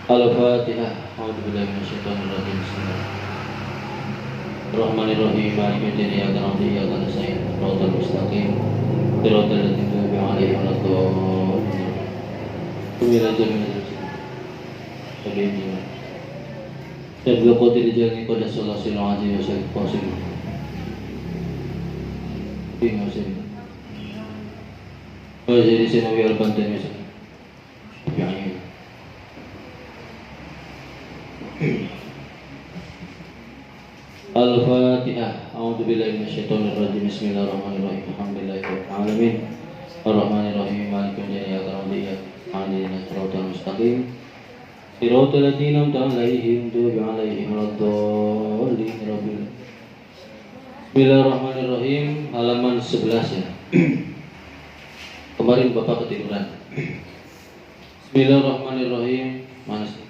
Al-Fatihah. A'udzu billahi minasyaitonir rajim. Bismillahirrahmanirrahim. Maliki yaumiddin. Iyyaka na'budu wa iyyaka nasta'in. Shiratal mustaqim. Shiratal ladzina an'amta 'alaihim ghairil dan berkotir dijadi pada salah satu azim wa syarif qasim. Bingung sih. Jadi sini biar bantuin misalnya. Yang Al-Fatihah. A'udzu billahi minasyaitonir rajim. Bismillahirrahmanirrahim. Alhamdulillahirabbil alamin. Arrahmanirrahim. Maliki yaumiddin. Iyyaka na'budu wa iyyaka nasta'in. Ihdinas siratal mustaqim. Siratal ladzina an'amta 'alaihim ghairil maghdubi 'alaihim. Bismillahirrahmanirrahim. Halaman 11 ya. Kemarin Bapak ketiduran. Bismillahirrahmanirrahim. Mana sih?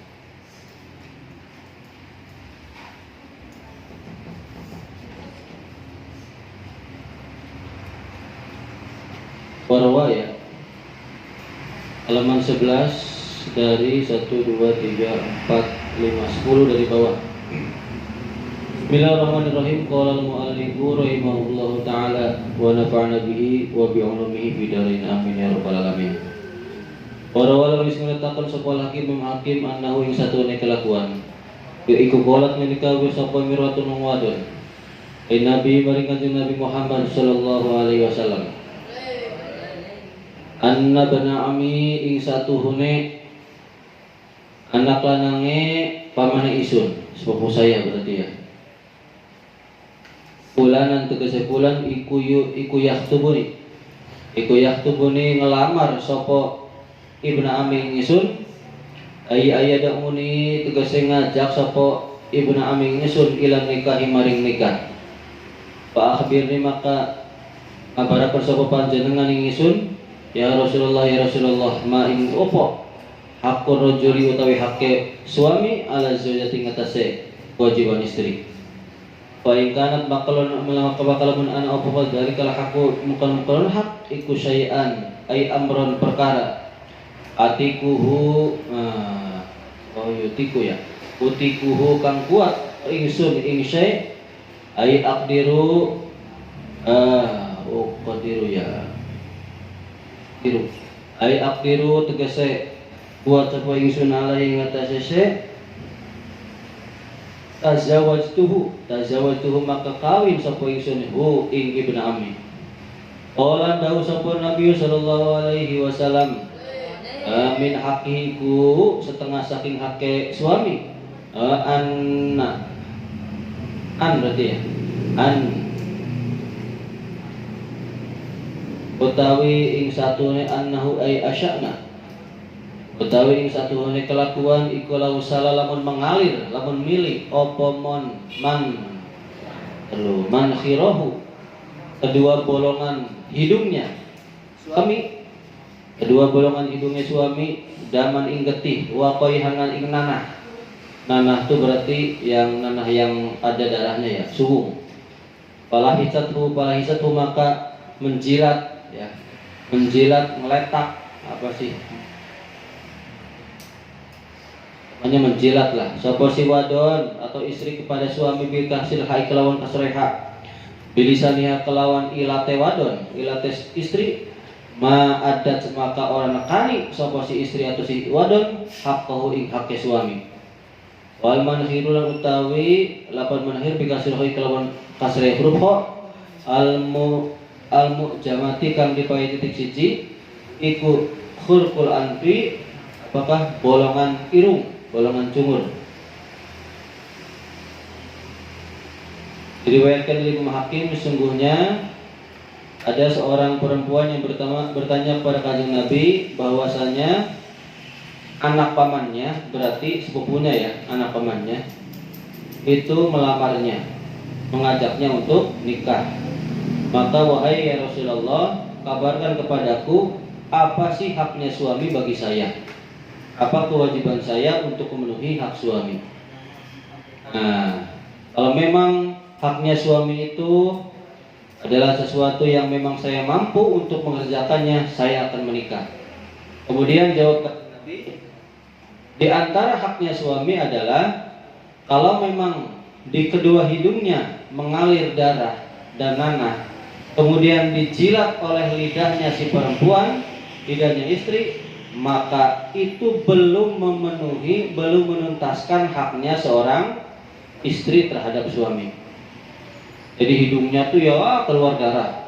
Warwa ya. Halaman 11 dari 1 2 3 4 5 10 dari bawah. Bismillahirrahmanirrahim. Qala al-mu'allifu rahimahullahu ta'ala wa nafa'na bihi wa bi'ulumihi fi darin amin ya rabbal alamin. Para wala bismillahirrahmanirrahim sapa hakim hakim annahu ing satune kelakuan iku qolat menika wis sapa miratun wadon. Nabi maring kanjeng Nabi Muhammad sallallahu alaihi wasallam. Anna bana ami ing satuhune anak lanange pamane isun sepupu saya berarti ya. Fulanan tegese fulan iku yahtubuni ngelamar sapa ibnu aming isun ayada muni tegese ngajak sapa ibnu aming isun ilang nikah maring nikah. Fa akhbirni maka kabaraken sapa panjenengan ing isun ya Rasulullah ma ing opo hakun rajuli utawi hakke suami ala zaujati ngatasé kewajiban istri. Fa in kanat bakalan bakalan ana apa dari kala hakku mukan hak iku syai'an ai amron perkara atikuhu yutiku ya utikuhu kang kuat ingsun ing syai' ai aqdiru qadiru ya tiru ai aqdiru tegese kuat sapa ingsun alai ngatasé syai' tazawwajtuhu maka kawin sapa ingsun hu ing ibnu ammi. Qala dawu sapa Nabi sallallahu alaihi wasallam min haqiku setengah saking hake suami berarti ya utawi ing satune annahu ay asya'na utawi ing satuhune kelakuan iku lau salah lamun mengalir lamun milih apa man khirahu kedua bolongan hidungnya suami kedua bolongan hidungnya suami daman ing getih wa qaihanan ing nanah itu berarti yang nanah yang ada darahnya ya suwung palahisatu maka menjilat ya menjilat ngeletak apa sih hanya menjilat lah sapa si wadon atau istri kepada suami bil kasir hai kelawan kasreha bilisaniha kelawan ilate wadon ilate istri ma adat maka orang nekani sapa si istri atau si wadon haqqahu ing hakke suami wal manhiru lan utawi lapan manhir bi kasir hai kelawan kasre huruf kha al jamati kang dipae titik siji iku khurqul anfi apakah bolongan irung golongan cungur. Diriwayatkan oleh Imam Hakim sesungguhnya ada seorang perempuan yang bertanya kepada kanjeng Nabi bahwasanya anak pamannya berarti sepupunya ya anak pamannya itu melamarnya mengajaknya untuk nikah. Maka wahai ya Rasulullah kabarkan kepadaku apa sih haknya suami bagi saya? Apa kewajiban saya untuk memenuhi hak suami? Nah, kalau memang haknya suami itu adalah sesuatu yang memang saya mampu untuk mengerjakannya, saya akan menikah. Kemudian jawab Nabi, di antara haknya suami adalah kalau memang di kedua hidungnya mengalir darah dan nanah, kemudian dijilat oleh lidahnya si perempuan, lidahnya istri, maka itu belum memenuhi, belum menuntaskan haknya seorang istri terhadap suami. Jadi hidungnya tuh ya keluar darah,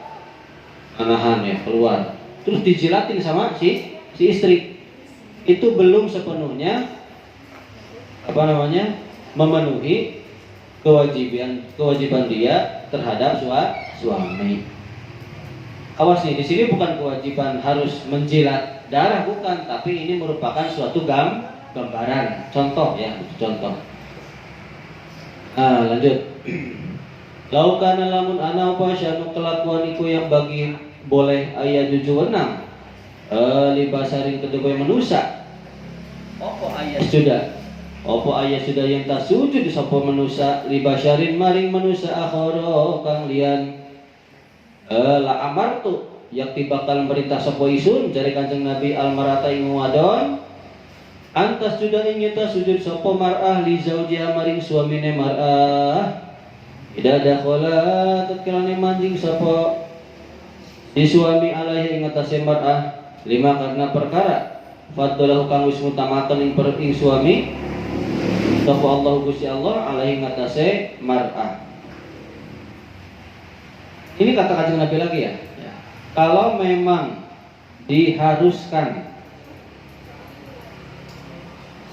anahan ya keluar, terus dijilatin sama si istri, itu belum sepenuhnya memenuhi kewajiban dia terhadap suami. Awas nih, di sini bukan kewajiban harus menjilat darah, bukan, tapi ini merupakan suatu gambaran, contoh ya, contoh. Lanjut. Laukana lamun ana apa syanu kelakuan iku yang bagi boleh ayat 76 libasarin kedua manusia. Opo ayat sudah yang tak sujud sapa manusia libasarin maring manusia akhara kang lian la amartu yakti bakal merintah sapa isun jare Kanjeng Nabi almarata ing wadon antas sudah ingin ta sujud sapa mar'ah li zaujiha maring suamine mar'ah. Ida dakhala tatkala manjing sapa si suami alaihi ing atase mar'ah lima karena perkara fadlahu kang wis mutamaken ing suami sapa Allah Gusti Allah alaihi ing atase mar'ah. Ini kata Kanjeng Nabi lagi ya. Kalau memang diharuskan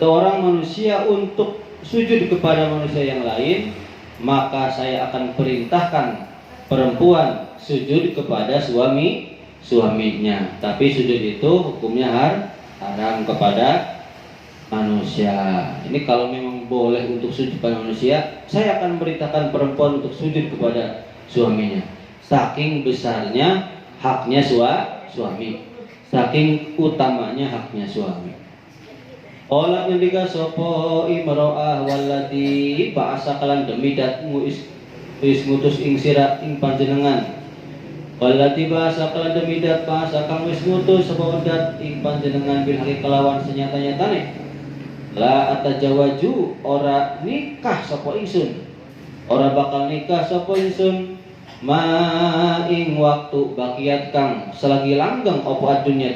seorang manusia untuk sujud kepada manusia yang lain, maka saya akan perintahkan perempuan sujud kepada suaminya. Tapi sujud itu hukumnya haram kepada manusia. Ini kalau memang boleh untuk sujud kepada manusia, saya akan perintahkan perempuan untuk sujud kepada suaminya. Saking besarnya haknya suami, saking utamanya haknya suami. Ola ngendika sapa imro'ah walati ba'asa kalan demidatmu is ngutus ing sira ing panjenengan. Walati ba'asa kalan demidat ba'asa kang wis ngutus sapa wedat ing panjenengan bil haqi kelawan senyata-nyatane. La atajawaju ora nikah sapa ingsun. Ora bakal nikah sapa ingsun ma ing waktu bakiat kang selagi langgeng apa dunya.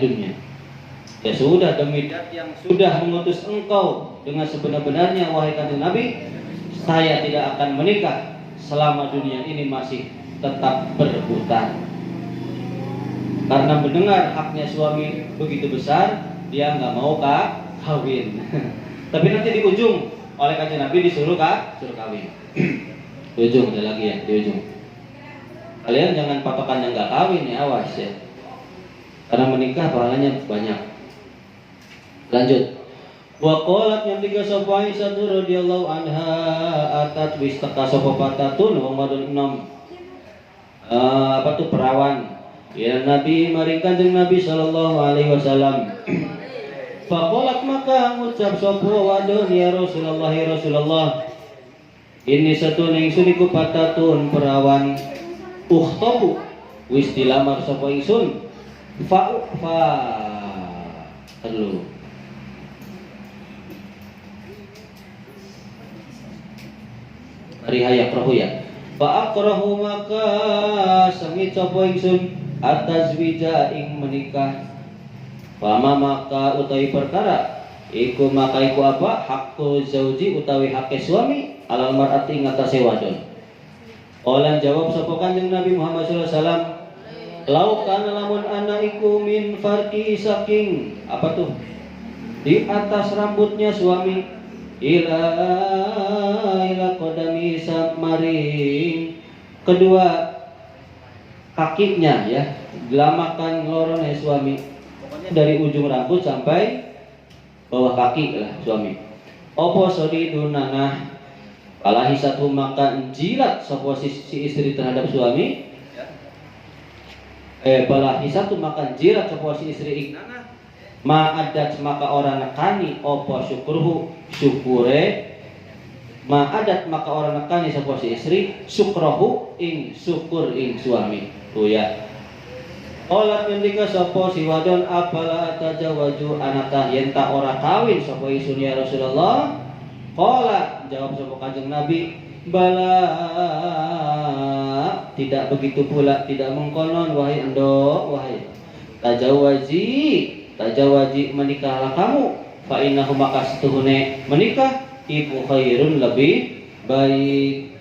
Ya sudah, demi dat yang sudah mengutus engkau dengan sebenar-benarnya wahai Kanjeng Nabi, saya tidak akan menikah selama dunia ini masih tetap berputar. Karena mendengar haknya suami begitu besar, dia nggak mau kawin. Tapi nanti di ujung oleh Kanjeng Nabi disuruh kawin. Di ujung ada lagi ya, di ujung. Kalian jangan patokan yang nggak kawin ya, awas ya. Karena menikah pahalanya banyak. Lanjut. Wa qalat yang tiga sapa Aisyah radhiyallahu anha atat wis teka sapa patatun wong wadon enom. Perawan. Ya Nabi maring Kanjeng Nabi sallallahu alaihi wasallam. Faqalat maka ngucap sapa wadon ya Rasulullah ya Rasulullah. Ini satu ingsun iku patatun perawan ukhtabu wis dilamar sapa ingsun. Fa perlu Rihayak rohu ya. Fa'akrahu maka sengit sapa ingsun atazwija ing menikah. Fama maka utawi perkara iku maka iku apa? Hakku zauji utawi hak suami alal mar'ati ing atase wadon. Olan jawab sapa Kanjeng Nabi Muhammad sallallahu alaihi wasallam, "Lau kana lamun ana iku min farqi saking apa tuh? Di atas rambutnya suami ila qadami maring kedua kakinya ya, gelamakan lorone suami. Pokoknya dari ujung rambut sampai bawah kaki lah suami. Opo sodidun nanah alahi satu maka jilat sapa si istri terhadap suami. Balahi satu maka jilat sapa si istri ing nanah. Ma adat maka orang nekani opo syukurhu syukure adat maka orang nekani sapa si istri syukrahu ing syukur ing suami. Tuh ya. Olat ngendika sapa si wadon apala tajawaju anata yen tak ora kawin sapa isun ya Rasulullah. Qala jawab sapa Kanjeng Nabi, bala tidak begitu pula, tidak mengkonon wahai endo wahai tajawaji menikahlah kamu fa innahu maka setuhune menikah ibu khairun lebih baik.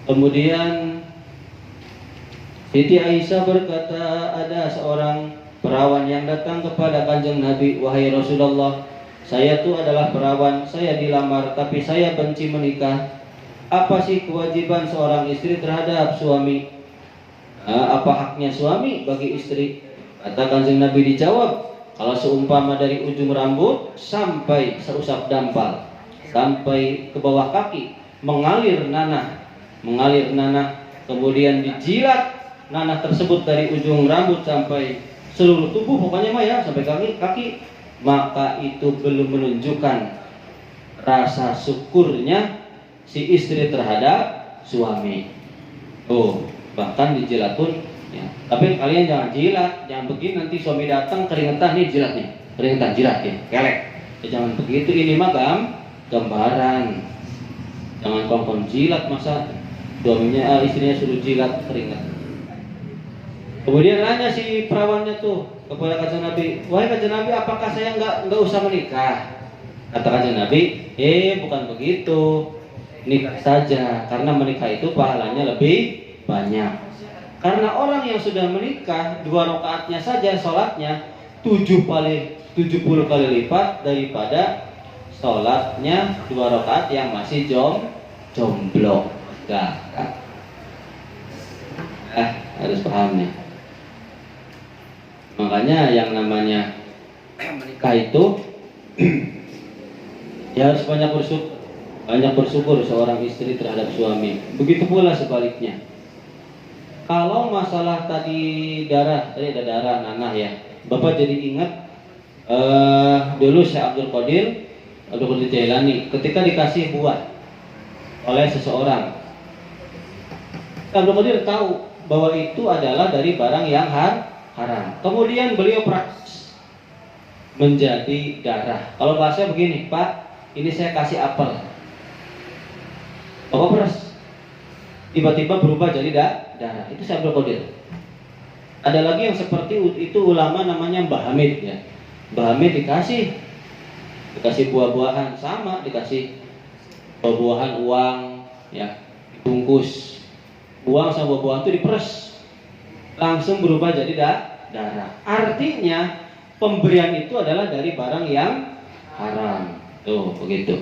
Kemudian Siti Aisyah berkata, ada seorang perawan yang datang kepada Kanjeng Nabi, wahai Rasulullah, saya tuh adalah perawan, saya dilamar tapi saya benci menikah. Apa sih kewajiban seorang istri terhadap suami? Apa haknya suami bagi istri? Kata Kanjeng Nabi dijawab, kalau seumpama dari ujung rambut sampai seusap dampal, sampai ke bawah kaki, mengalir nanah, kemudian dijilat nanah tersebut dari ujung rambut sampai seluruh tubuh, pokoknya mah ya sampai kaki, maka itu belum menunjukkan rasa syukurnya si istri terhadap suami. Bahkan dijilat pun ya. Tapi kalian jangan jilat, jangan begini nanti suami datang keringetan nih jilat nih, keringetan jilat ya, kelek. Ya, jangan begitu, ini mah gambaran. Jangan kongkong jilat masa suaminya istrinya suruh jilat keringat. Kemudian nanya si perawannya tuh kepada Kanjeng Nabi, wahai Kanjeng Nabi, apakah saya nggak usah menikah? Kata Kanjeng Nabi, bukan begitu, nikah saja, karena menikah itu pahalanya lebih banyak. Karena orang yang sudah menikah 2 rakaatnya saja sholatnya 70 kali lipat daripada sholatnya 2 rakaat yang masih jomblo. Harus paham nih. Makanya yang namanya menikah itu ya harus banyak bersyukur seorang istri terhadap suami. Begitu pula sebaliknya. Kalau masalah tadi ada darah nanah ya, Bapak jadi ingat dulu Syekh Abdul Qadir Jailani ketika dikasih buah oleh seseorang, Abdul Qadir tahu bahwa itu adalah dari barang yang haram. Kemudian beliau praktis menjadi darah. Kalau bahasanya begini, Pak, ini saya kasih apel. Bapak peras, tiba-tiba berubah jadi darah. Itu saya Qadir. Ada lagi yang seperti itu ulama namanya Mbah Hamid ya. Mbah Hamid dikasih buah-buahan sama, dikasih buah-buahan uang ya, dibungkus. Uang sama buah-buahan itu diperes, langsung berubah jadi darah. Artinya pemberian itu adalah dari barang yang haram. Tuh begitu.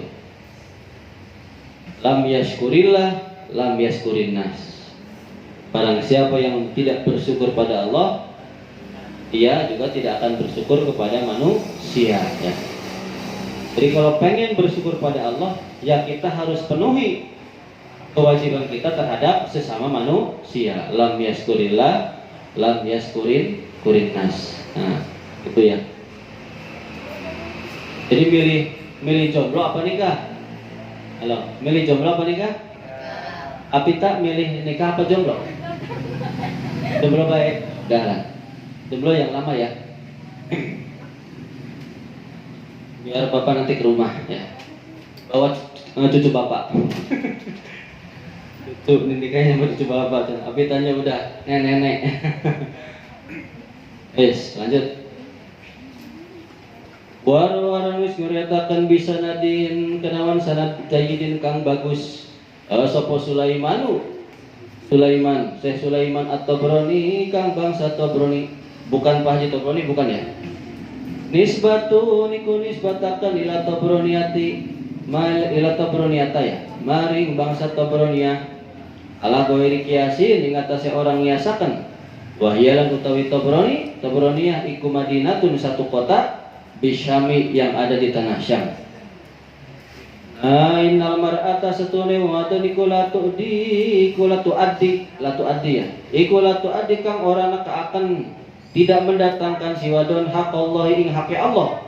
Lam yashkurillah, lam yashkurin nas. Barang siapa yang tidak bersyukur pada Allah, dia juga tidak akan bersyukur kepada manusia ya. Jadi kalau pengen bersyukur pada Allah, ya kita harus penuhi kewajiban kita terhadap sesama manusia. Lam yashkurillah, lam yashkurin nas. Nah, itu ya. Jadi milih jomblo apa nikah? Halo, milih jomblo apa nikah? Apita milih nikah apa jomblo? Jomblo baik, dah. Jomblo yang lama ya. Biar bapak nanti ke rumah ya. Bawa cucu bapak. Cucu nikahnya sama cucu bapak. Apitanya udah nenek. Lanjut. War-waran wis nguriatakan bisa nadin kenawan sanad jayyidin kang bagus. Sopo Sulaiman, Syekh Sulaiman At-Tabrani kang bangsa Tabrani, bukan Pak Haji Tabrani, bukan ya. Nisbatu niku nisbatakan ila Tabraniyati, ila Tabraniyata ya, maring bangsa Tabraniyah. Ala ghairi qiyasin ing atase orang ngiasaken. Wahyalan utawi Tabraniyah iku Madinatun satu kota bisyami yang ada di tanah Syam. Innal mar'ata satune wadon iku latu addi ya. Iku latu addi kang ora neka akan tidak mendatangkan si wadon hak Allah ing hak Allah.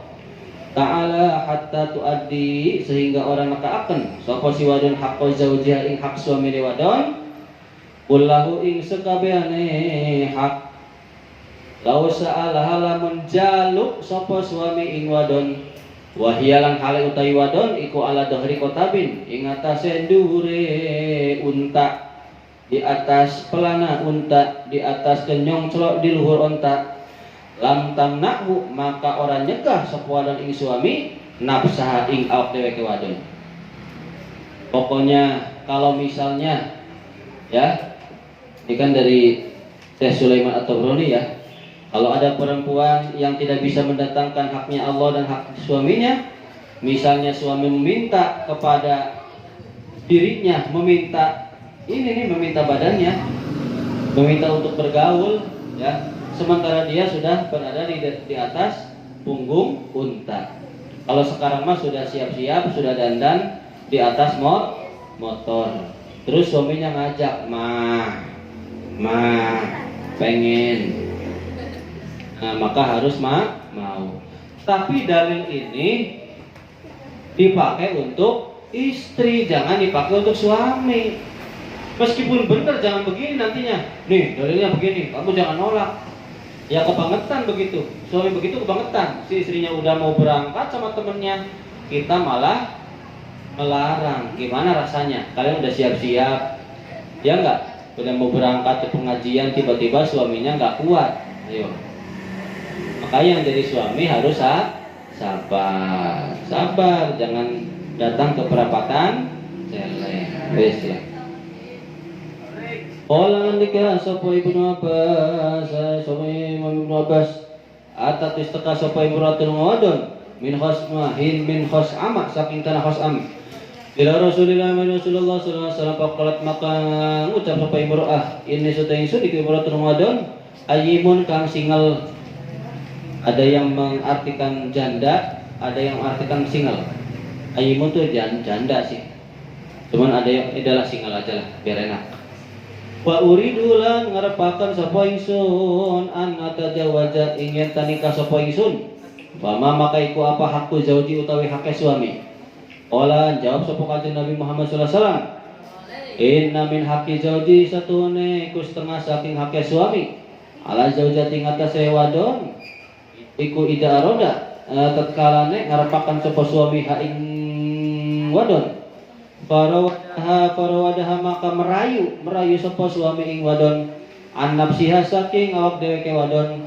ta'ala hatta tuaddi sehingga orang nakaaken sapa si wadon haqqo zaujiha ing hak suami wadon kullahu ing sekabehane hak lau sa'alaha lamun jaluk sapa suami ing wadon wahyalan hale utawi wadon iku ala dhahri kotabin ing atase dhuwure unta di atas pelana unta di atas kenyong celok di luhur unta lam tamnahu maka orang nyegah sapa wadon ing suami nafsaha ing awak dheweke wadon. Pokoknya kalau misalnya ya ini kan dari Syekh Sulaiman At-Tabrani ya, kalau ada perempuan yang tidak bisa mendatangkan haknya Allah dan hak suaminya, misalnya suami meminta kepada dirinya, meminta meminta badannya, meminta untuk bergaul ya, sementara dia sudah berada di atas punggung unta. Kalau sekarang mah sudah siap-siap, sudah dandan di atas motor. Terus suaminya ngajak, "Ma, pengen." Nah, maka harus mau. Tapi dalil ini dipakai untuk istri, jangan dipakai untuk suami. Meskipun benar jangan begini nantinya. Nih, dalilnya begini, kamu jangan nolak. Ya kebangetan begitu. Suami begitu kebangetan. Si istrinya udah mau berangkat sama temennya, kita malah melarang. Gimana rasanya? Kalian udah siap-siap? Ya enggak? Udah mau berangkat ke pengajian, tiba-tiba suaminya enggak kuat. Ayo. Maka yang jadi suami harus sabar, jangan datang ke perapatan celeng. Wes lah. Qala andika sapa Ibnu Abbas, sapa Ibnu Abbas, atat istaka sapa imratun wadon min khos'ama saking tanah khos'am. Ila Rasulillah sallallahu alaihi wasallam faqalat maka ngucap sapa imro'ah ini sudah ingsun iku imratun wadon ayyimun kang single. Ada yang mengartikan janda, ada yang mengartikan single. Ayyimun tuh janda sih. Cuman ada yang adalah single aja lah biar enak. Wa uridu lan ngarepaken sapa ingsun an atajawaza ingin tanika sapa ingsun. Fama maka iku apa hakku zauji utawi hak suami. Qala jawab sapa kanjeng Nabi Muhammad sallallahu alaihi wasallam. Inna min haqqi zauji satune iku setengah saking hak suami. Ala zaujati ngatasé wadon iku ida aroda tatkalane ngarepaken sapa suami ha ing wadon. Para wadaha maka merayu sapa suami ing wadon an nafsiha saking awak dheweke wadon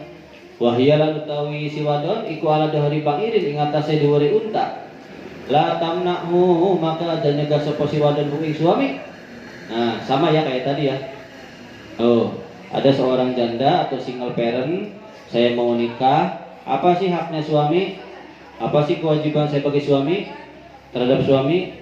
wahyalan utawi si wadon iku ala dhahri bangirin ing atase dhuwure unta la tamnahu maka aja nyegah sapa si wadon ing suami. Nah sama ya kayak tadi ya. Ada seorang janda atau single parent, saya mau nikah, apa sih haknya suami, apa sih kewajiban saya sebagai suami terhadap suami?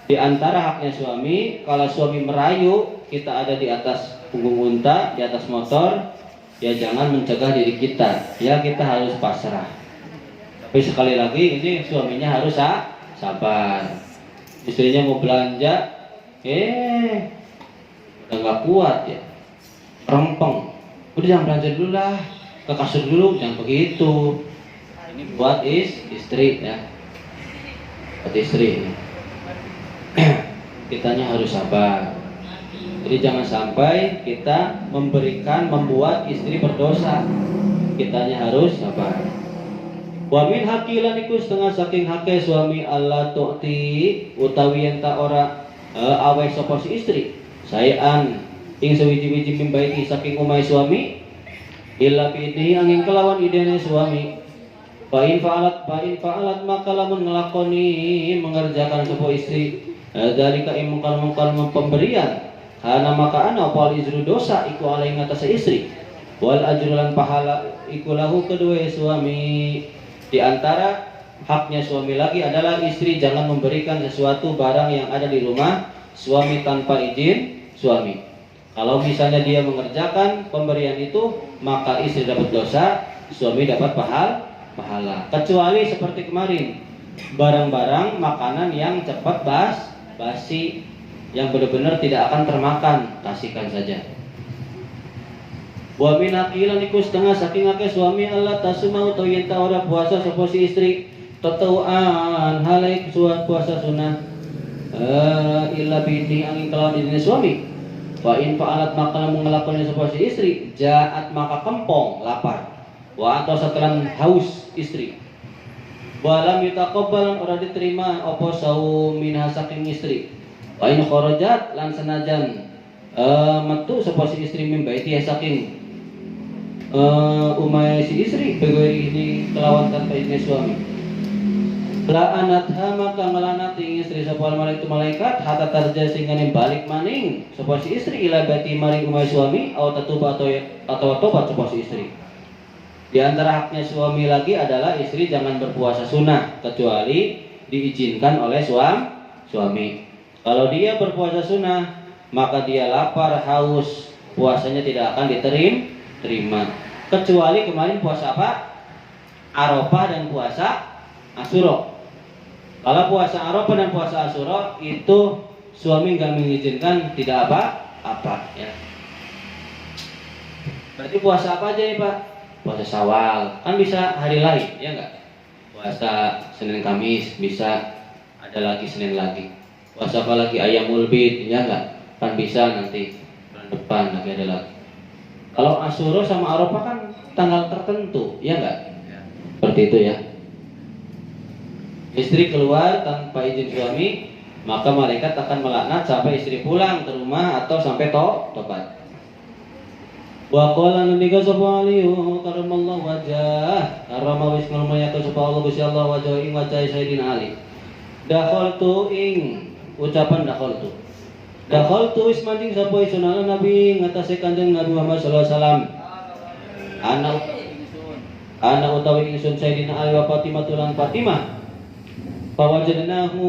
Di antara haknya suami, kalau suami merayu, kita ada di atas punggung unta, di atas motor, ya jangan mencegah diri kita. Ya kita harus pasrah. Tapi sekali lagi ini suaminya harus sabar. Istrinya mau belanja, udah nggak kuat ya, rempeng. Udah jangan belanja dulu lah, ke kasur dulu, jangan begitu. Ini buat istri ya, buat istri. Kitanya harus sabar. Jadi jangan sampai kita membuat istri berdosa. Kitanya harus sabar. Wa min haqilan iku setengah saking hake suami Allah tu'ti utawi enta ora aweh sapa si istri. Sayan ing sewiji-wiji mimbaiki saking umai suami illa biidhi angin kelawan idene suami. Fa in fa'alat maka lamun ngelakoni mengerjakan sapa istri dalika imukal pemberian karena maka ana wal izru dosa iku alai ngatasé istri wal ajrulan pahala iku lahu kedua suami. Di antara haknya suami lagi adalah istri jangan memberikan sesuatu barang yang ada di rumah suami tanpa izin suami. Kalau misalnya dia mengerjakan pemberian itu maka istri dapat dosa, suami dapat pahala. Kecuali seperti kemarin barang-barang makanan yang cepat basi yang benar-benar tidak akan termakan, kasihkan saja. Wa min aqilan iku setengah saking akeh suami Allah tasuma utawi yen ta ora puasa sapa si istri tatauan halai suat puasa sunnah illa bini angin kelawan dirinya suami. Wa in fa'alat maka mengelakukannya sebuah si istri, jaat maka kempong lapar. Wa atau setelah haus istri. Walam yutaqabbal ora diterima apa saum minha saking istri. Wa in kharajat lan senajan metu sebuah si istri mimbaiti saking umay si istri begori ini kelawan tanpa izin suami. La'anatha maka ngelanati istri sapal malaikat hatta tarja sehingga balik maning sapa si istri ila bati maring umay suami atau tatuba atau tobat sapa si istri. Di antara haknya suami lagi adalah istri jangan berpuasa sunnah kecuali diizinkan oleh suami. Kalau dia berpuasa sunnah maka dia lapar haus puasanya tidak akan diterima kecuali kemarin puasa apa? Arafah dan puasa Asyura. Kalau puasa Arafah dan puasa Asyura itu suami nggak mengizinkan tidak apa-apa ya. Berarti puasa apa aja nih Pak? Puasa Syawal kan bisa hari lain ya nggak? Puasa Senin Kamis bisa ada lagi Senin lagi. Puasa apa lagi? Ayyamul Bid ya nggak? Kan bisa nanti bulan depan lagi ada lagi. Kalau Asyura sama Arafah kan tanggal tertentu ya nggak? Seperti itu ya. Istri keluar tanpa izin suami, maka malaikat akan melaknat sampai istri pulang ke rumah atau sampai tobat. Wa qala nabiga sallallahu alaihi karamallahu wajah karama wis ngomongnya ke Allah Gusti Allah wajah ing wajah Sayyidina Ali. Dakhaltu ing ucapan dakhaltu wis manding sapa sunan Nabi ngatasi Kanjeng Nabi Muhammad sallallahu alaihi wasallam. Anak utawi ingsun Sayyidina Ali wa Fatimah tulang Fatimah. Pawajadnahu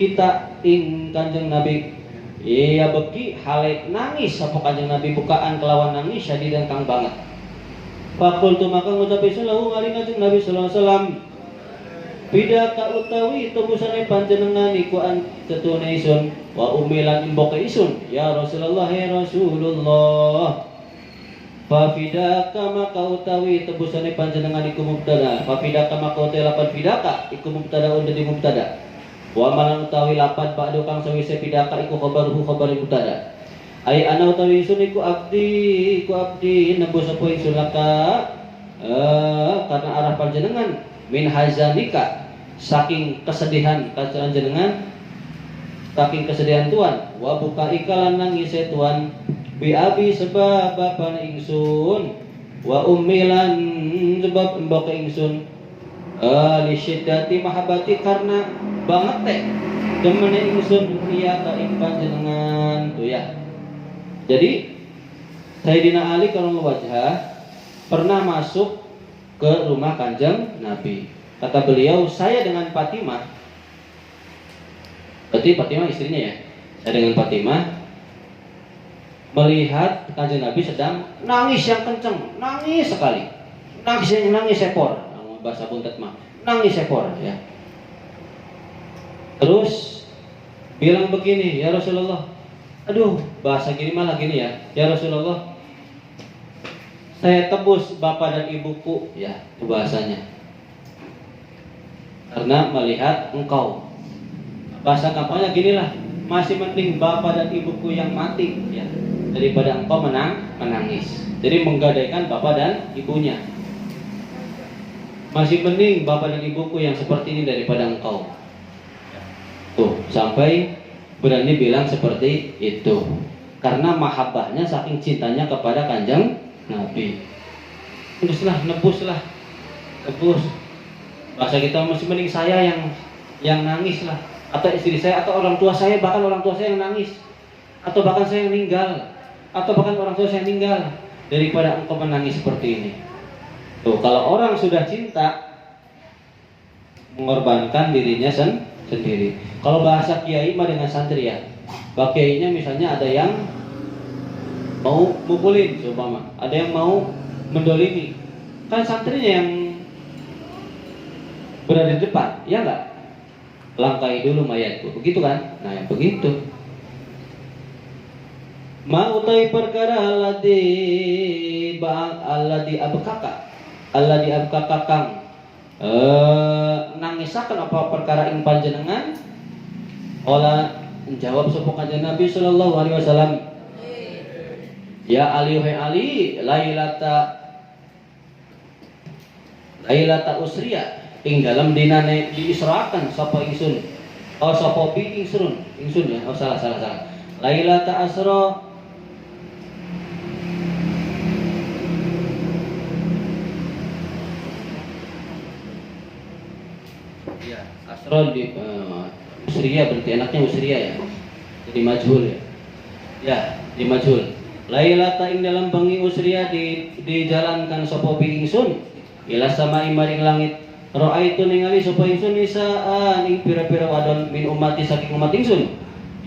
kita ing Kanjeng Nabi iya beki hale nangis sapa Kanjeng Nabi bukaan kelawan nangis syadidan kang banget. Fakultu maka ngucapi sallallahu alaihi Kanjeng Nabi sallallahu alaihi wasallam bidaka utawi tembusane panjenengan iku an tetune isun wa umilan imboke isun ya Rasulullah ya Rasulullah. Fafidaka maka utawi tebusane panjenengan iku mubtada. Fafidaka maka utawi lapan fidaka iku mubtada undang mubtada. Wa malan utawi lapan ba'du kang sawise fidaka iku khabaruhu khabar mubtada. Ai ana utawi isun iku abdi nebus apa ingsun laka karena arah panjenengan min hazanika saking kesedihan panjenengan saking kesedihan Tuhan wa buka ikalan nangis Tuhan bi abi sebab bapak ingsun wa ummilan sebab mbok ingsun li syiddati mahabbati karena banget teh demene ingsun iya ka ing panjenengan tuh ya. Jadi Sayyidina Ali karramallahu wajhah pernah masuk ke rumah Kanjeng Nabi. Kata beliau, saya dengan Fatimah. Berarti Fatimah istrinya ya. Saya dengan Fatimah melihat Kanjeng Nabi sedang nangis yang kenceng, nangis sekali, nangis sepor, bahasa buntet mah, nangis sepor ya. Terus bilang begini, ya Rasulullah, aduh bahasa gini malah gini ya Rasulullah, saya tebus bapak dan ibuku ya, itu bahasanya, karena melihat engkau. Bahasa kampanye gini lah, masih penting bapak dan ibuku yang mati ya daripada engkau menangis. Jadi menggadaikan bapak dan ibunya. Masih penting bapak dan ibuku yang seperti ini daripada engkau. Tuh, sampai berani bilang seperti itu. Karena mahabbahnya saking cintanya kepada Kanjeng Nabi. Nebus. Bahasa kita masih mending saya yang nangis lah, atau istri saya atau orang tua saya, bahkan orang tua saya yang nangis, atau bahkan saya yang meninggal, atau bahkan orang tua saya meninggal daripada engkau menangis seperti ini. Tuh, kalau orang sudah cinta mengorbankan dirinya sendiri. Kalau bahasa kiai mah dengan santri ya. Pak kiainya misalnya ada yang mau mukulin seumpama, ada yang mau mendolimi. Kan santrinya yang berada di depan, ya enggak? Langkai dulu mayatku, begitu kan? Nah, yang begitu. Mautai perkara alladhi abkaka kang nangisaken apa perkara ing panjenengan? Ola jawab sapa kanjeng Nabi sallallahu alaihi wasallam, ya Ali hai Ali, lailata usriya ing dalam dinane diisrakan sapa ingsun. Oh sapa bi ingsun ya. Oh salah. Lailata asra ya, asra di usriya berarti anaknya usriya ya. Jadi majhul ya. Ya, di majhul. Lailata ing dalam bengi usriya dijalankan sapa bi ingsun ila sama maring langit. Ra'aitu ningali sapa ingsun nisaan ing pira-pira wadon min ummati saking umat ingsun.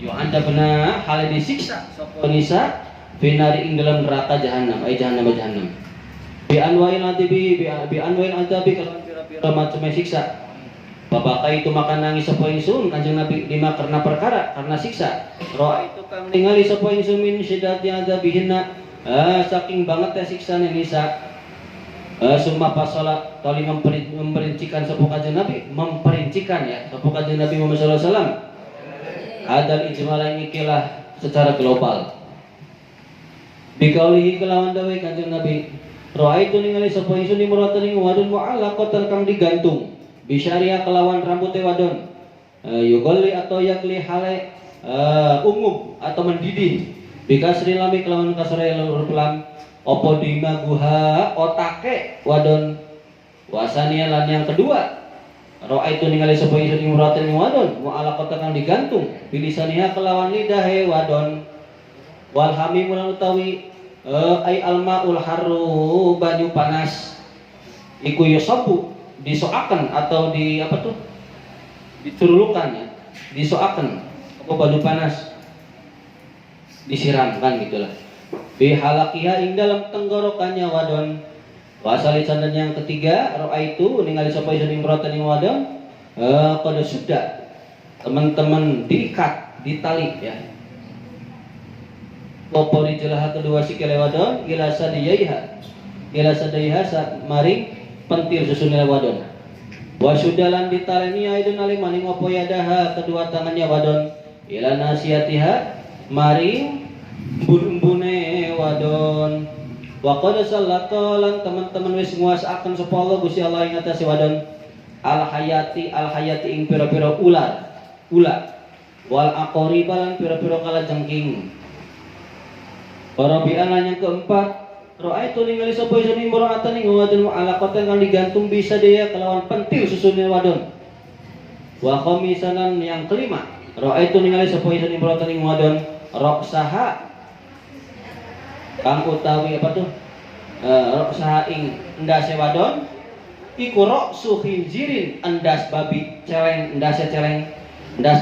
Yo anda benar hal disiksa sapa nisa finari ing dalam neraka jahanam, ai jahanam. Bi anwail adabi bi anwail adabi kalawan pira-pira macam siksa. Babakai itu makan nangis sapa ingsun kanjeng Nabi lima karena perkara karena siksa. Ra'aitu kang ningali sapa ingsun min syiddati adabihinna saking banget ya siksa nisa. Summa pasola tali memperincikan sapa kanjeng Nabi, memperincikan ya sapa kanjeng Nabi Muhammad sallallahu alaihi wasallam. Adal ijmal ini kilah secara global. Bikaulihi kelawan dawe kanjeng Nabi, ra'aitu ningali sapa ingsun imratan ing wadon mu'allaqatan kang digantung. Bisyariah kelawan rambutnya wadon. Yugolli atau yakli hale umum atau mendidih. Bikasri lami kelawan kasrai lur pelam. Opo dimaguha otake wadon. Wasania lan yang kedua. Ra'aitu ningali sapa ingsun imratan ing wadon mu'allaqatan kang digantung. Bilisaniha kelawan lidahe wadon. Wal hamim lan utawi ai almaul harru banyu panas. Iku yusabu disoakan atau di apa tuh dicurulukan ya, disoakan apa baju panas disiramkan gitulah. Bihalakiha ing dalam tenggorokannya wadon. Wasali sandan yang ketiga ra'aitu ningali sapa ingsun imratan ing wadon qad sudah teman-teman diikat ditali ya. Popori jelah kedua sikile wadon ila sadiyaiha maring pentil susunnya wadon. Wasudalan ditaleni aidun alimaning opo yadaha kedua tangannya wadon. Ila nasiyatiha maring embun-embune wadon. Wa qad sallatalan teman-teman wis nguasaaken sapa Allah Gusti Allah ing atase wadon. Al hayati ing pira-pira ular. Wal aqriban pira-pira kalajengking. Para bi'an yang keempat ra'aitu ningali sapa ingsun imra'atan ing wadon mu'allaqatan kang digantung bisa dia kelawan pentil susunnya wadon. Wa khamisanan yang kelima ra'aitu ningali sapa ingsun imra'atan ing wadon raqsaha kang utawi apa tuh raqsaha ing endase wadon iku raqsu khinzirin endas babi endas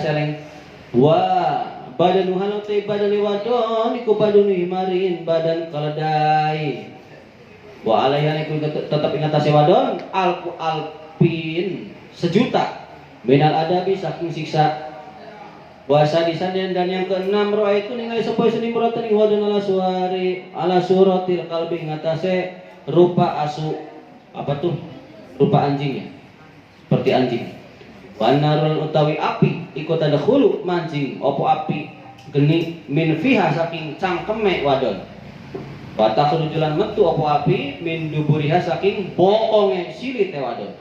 celeng wa badan nuhanote badan wadon iku badun himarin badan keledai. Wa alaiha iku tetap ingatasi wadon alpin sejuta minal adabi saking siksa. Wa sadisan dan yang keenam ra'aitu ningali sapa seni muratan ing wadon ala suratil qalbi ingatase rupa asu apa tuh rupa anjing ya seperti anjing. Wanarul utawi api ikut ada hulu mancing opo api geni min fiha saking cangkeme wadon. Watakhrujulan metu opo api min duburiha saking bokonge silit wadon.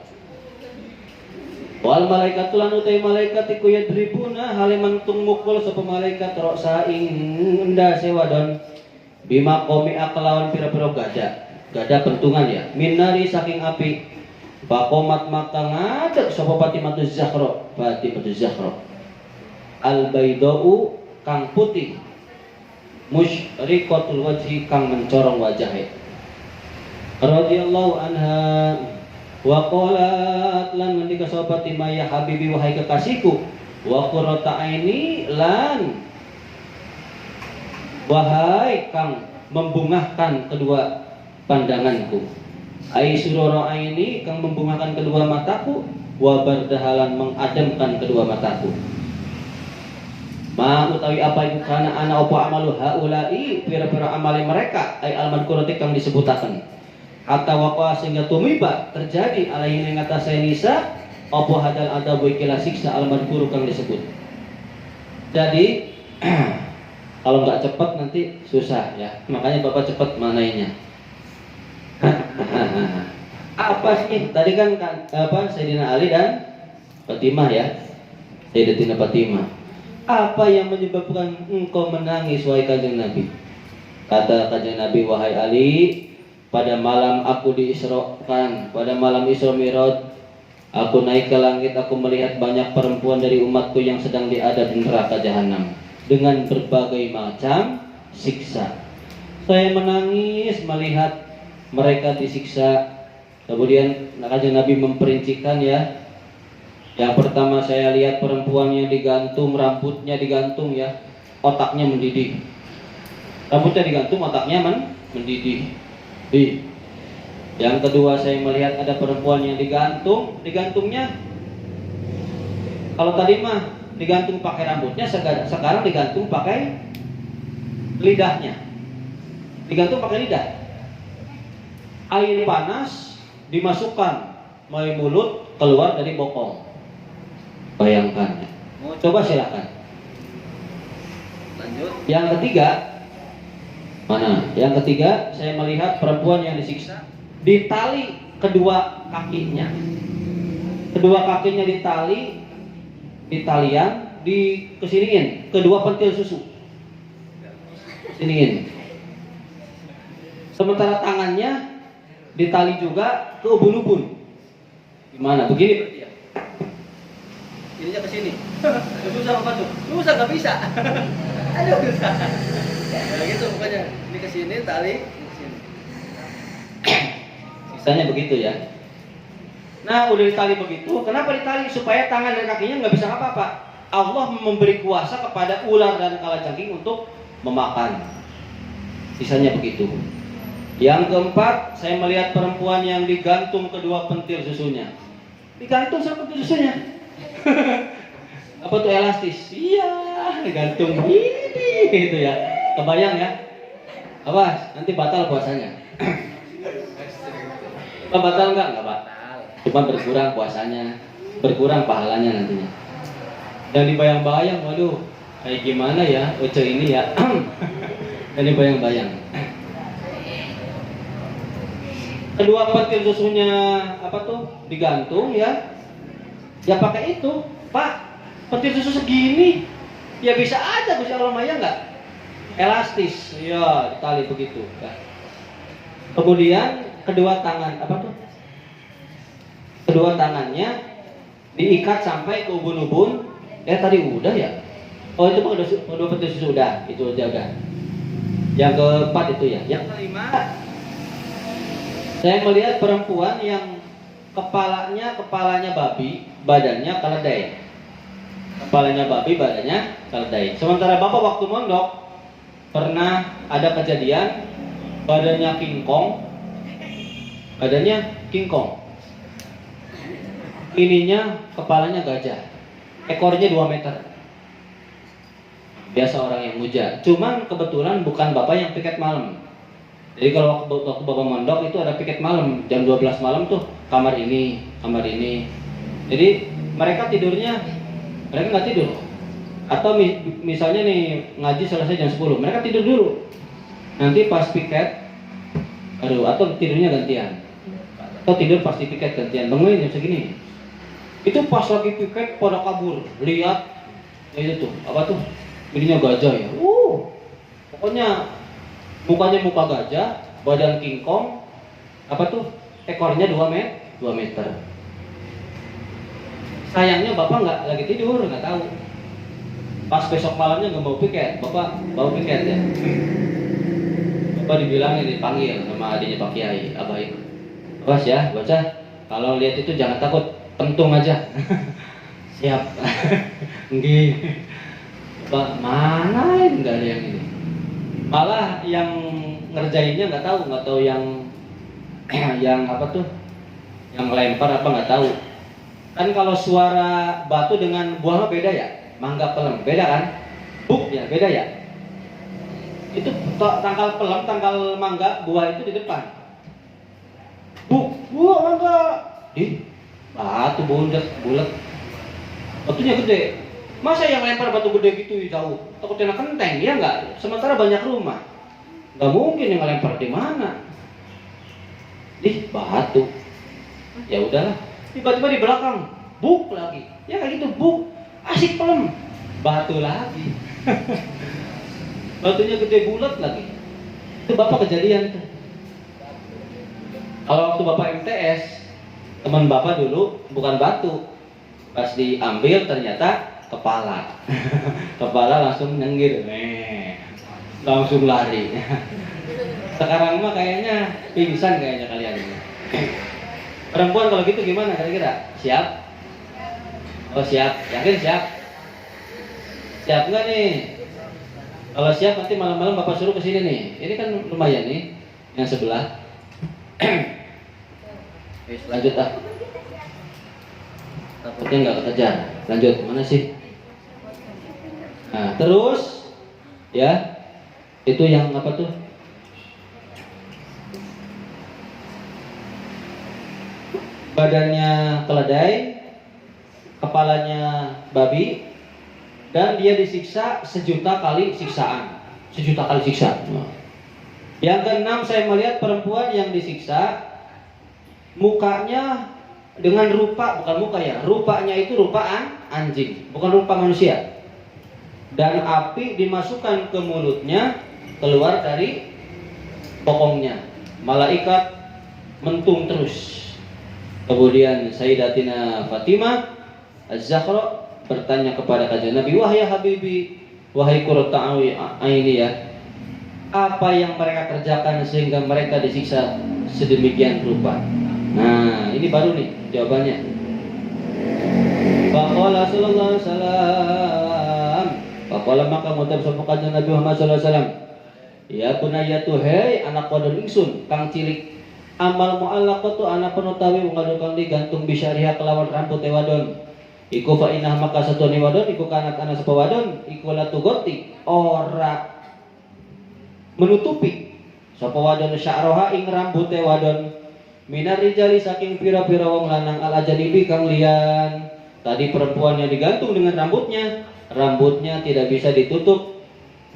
Wal malaikatulan utai malaikat iku yadribuna hale mentung mukul sapa malaikat roksa ing endase wadon bima qomi aklawan pira-pira gada pentungan ya minari saking api. Bakomat maka ngadeg sapa Fatimatu Zahra al baydau kang putih musyriqatul wajhi kang mencorong wajahe radhiyallahu anha wa qalat lan ngendika sapa Fatimah ya habibi wahai kekasihku wa qurrata aini lan wahai kang membungahkan kedua pandanganku. Ai surara aini kang membungahkan kedua mataku wa bardahalan mengademkan kedua mataku. Ma utawi apa iku kana ana apa amalu haula'i pira-pira amale mereka ai almadkurati kang disebutaken. atau apa sehingga tumiba terjadi alaihi ing atase nisa apa hadal adabu ikilah siksa al-madhkuru kang disebut. Jadi kalau nggak cepat nanti susah ya. Makanya Bapak cepat manainya. Apa sih? Tadi kan Sayyidina Ali dan Fatimah ya. Sayyidatina Fatimah. Apa yang menyebabkan engkau menangis wahai Kanjeng Nabi? Kata Kanjeng Nabi, wahai Ali, pada malam aku diisrokan, pada malam Isra Mi'raj, aku naik ke langit, aku melihat banyak perempuan dari umatku yang sedang diadab di neraka jahanam dengan berbagai macam siksa. Saya menangis melihat mereka disiksa. Kemudian Kanjeng Nabi memperincikan ya. Yang pertama saya lihat perempuan yang digantung, rambutnya digantung ya, otaknya mendidih. Rambutnya digantung, otaknya mendidih. Yang kedua saya melihat ada perempuan yang digantungnya. Kalau tadi mah digantung pakai rambutnya, sekarang digantung pakai lidahnya. Digantung pakai lidah. Air panas dimasukkan melalui mulut, keluar dari bokong. Bayangkan. Coba silakan. Lanjut. Yang ketiga, mana? Yang ketiga, saya melihat perempuan yang disiksa ditali kedua kakinya. Kedua kakinya ditali, ditalian, kesiniin, kedua pentil susu. Kesiniin. Sementara tangannya ditali juga ke ubun-ubun. Gimana? Begini berarti ya? Ininya ke sini. Susah apa tuh? Susah nggak bisa. Aduh susah. Ya gitu pokoknya. Ini ke sini tali, ke sini. Sisanya begitu ya. Nah, udah ditali begitu, kenapa ditali? Supaya tangan dan kakinya nggak bisa apa-apa. Allah memberi kuasa kepada ular dan kalajengking untuk memakan. Sisanya begitu. Yang keempat, saya melihat perempuan yang digantung kedua pentil susunya. Digantung sama pentil susunya. Apa tuh elastis? Iya, digantung ini gitu ya. Kebayang ya? Awas, nanti batal puasanya. Batal enggak? Enggak batal. Cuma berkurang puasanya, berkurang pahalanya nantinya. Dan dibayang-bayang, waduh, kayak gimana ya Oce ini ya? Dan dibayang-bayang. Kedua pentil susunya apa tuh? Digantung ya. Ya pakai itu, Pak. Pentil susu segini, ya bisa aja Gusti Allah Maya nggak? Elastis, ya ditali begitu. Ya. Kemudian kedua tangan apa tuh? Kedua tangannya diikat sampai ke ubun-ubun. Tadi udah ya. Oh itu mah kedua pentil susu udah, itu aja udah. Yang keempat itu ya. Yang kelima, saya melihat perempuan yang kepalanya babi, badannya keledai. Kepalanya babi, badannya keledai. Sementara Bapak waktu mondok pernah ada kejadian badannya kingkong. Ininya kepalanya gajah. Ekornya 2 meter. Biasa orang yang muja. Cuman kebetulan bukan Bapak yang piket malam. Jadi kalau waktu Bapak mondok itu ada piket malam, jam 12 malam tuh kamar ini. Jadi mereka nggak tidur. Atau misalnya nih ngaji selesai jam 10, mereka tidur dulu. Nanti pas piket baru, atau tidurnya gantian. Atau tidur pasti piket gantian. Bangunin jam segini. Itu pas lagi piket pada kabur, lihat ya itu tuh, apa tuh? Ininya gajah ya. Pokoknya mukanya muka gajah, badan kingkong, apa tuh? Ekornya 2 meter. Sayangnya Bapak nggak lagi tidur, nggak tahu. Pas besok malamnya nggak mau piket, Bapak bawa piket ya. Bapak dibilangin, dipanggil sama adiknya Pak Kiai, Abah itu. Awas ya, baca. Kalau lihat itu jangan takut, pentung aja. Siap. Nggih. Pak, mana ini nggak ada yang ini. Malah yang ngerjainnya nggak tahu yang apa tuh, yang lempar apa nggak tahu. Kan kalau suara batu dengan buah mah beda ya, mangga pelem beda kan, buk ya beda ya. Itu tangkal pelem, tangkal mangga, buah itu di depan. Bu, mangga. Batu bulat. Batunya gede. Masa yang lempar batu gede gitu jauh? Takutnya kenteng, ya enggak? Sementara banyak rumah. Enggak mungkin yang lempar di mana. Batu. Ya udahlah. Tiba-tiba di belakang, buk lagi. Ya kayak gitu, buk. Asik pelem. Batu lagi. Batunya gede bulat lagi. Itu Bapak kejadian itu. Kalau waktu Bapak MTS, teman Bapak dulu bukan batu. Pas diambil ternyata kepala. Kepala langsung nenggir. Langsung lari. Sekarang mah kayaknya pingsan kayaknya kalian ini. Perempuan kalau gitu gimana kira-kira? Siap? Oh siap, yakin siap? Siap nggak nih? Kalau siap nanti malam-malam Bapak suruh ke sini nih. Ini kan lumayan nih, yang sebelah. Lanjut ah. Takutnya nggak kekejar. Lanjut, mana sih? Nah, terus ya, itu yang apa tuh? Badannya keledai, kepalanya babi, dan dia disiksa 1.000.000 kali siksaan. 1.000.000 kali siksa. Yang keenam, saya melihat perempuan yang disiksa, mukanya dengan rupa, bukan muka ya, rupanya itu rupa anjing, bukan rupa manusia. Dan api dimasukkan ke mulutnya, keluar dari bokongnya. Malaikat mentung terus. Kemudian Sayyidatina Fatimah Az-Zahra bertanya kepada kajian Nabi, wahai Habibi, wahai qurrata aini ya, apa yang mereka kerjakan sehingga mereka disiksa sedemikian rupa? Nah, ini baru nih jawabannya. Faqala sallallahu alaihi wasallam, faqala maka ngucap sapa kanjeng Nabi Muhammad sallallahu alaihi wasallam, ya bunayatu hei anak wadon ingsun kang cilik, amal mu'allaqatu anak penutawi wong kang digantung bisyariha kelawan rambut wadon. Iku fa inah maka satune wadon iku kanat ana sapa wadon iku latugoti ora menutupi sapa wadon sya'roha ing rambute wadon minar rijali saking pira-pira wong lanang al ajanibi kang liyan. Tadi perempuan yang digantung dengan rambutnya tidak bisa ditutup